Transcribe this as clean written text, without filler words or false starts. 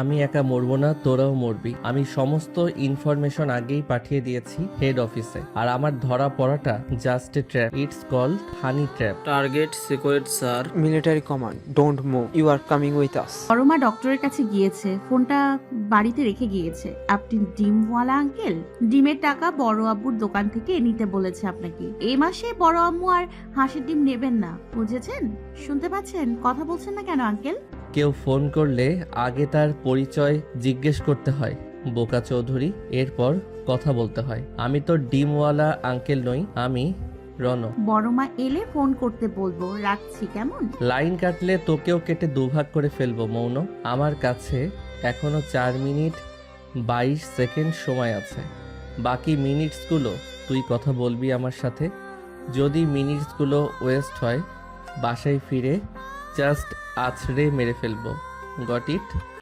আমি একা মরবো না, তোরাও মরবি। আমি সমস্ত ইনফরমেশন আগেই পাঠিয়ে দিয়েছি হেড অফিসে। আর আমার ধরা পড়াটা just a trap. It's called honey trap. Target secured sir. Military command, don't move, you are coming with us. বড়মা ডক্টরের কাছে গিয়েছে, ফোনটা বাড়িতে রেখে গিয়েছে। আপনি ডিমওয়ালা আঙ্কেল? ডিমের টাকা বড় আব্বুর দোকান থেকে নিতে বলেছে আপনাকে। এই মাসে বড় আম্মু আর হাঁসের ডিম নেবেন না, বুঝেছেন? শুনতে পাচ্ছেন? কথা বলছেন না কেন আঙ্কেল? কেউ ফোন করলে আগে তার পরিচয় জিজ্ঞেস করতে হয় বোকা চৌধুরী, এরপর কথা বলতে হয়। আমি তো ডিমওয়ালা আঙ্কেল নই, আমি রণ। বড়মা এলে ফোন করতে বলবো, রাখছি কেমন? লাইন কাটলে তোকেও কেটে দুভাগ করে ফেলবো মৌন। আমার কাছে এখনো 4 মিনিট 22 সেকেন্ড সময় আছে। বাকি মিনিটসগুলো তুই কথা বলবি আমার সাথে। যদি মিনিটসগুলো ওয়েস্ট হয়, বাসায় ফিরে জাস্ট আছড়ে মেরে ফেলবো। Got it?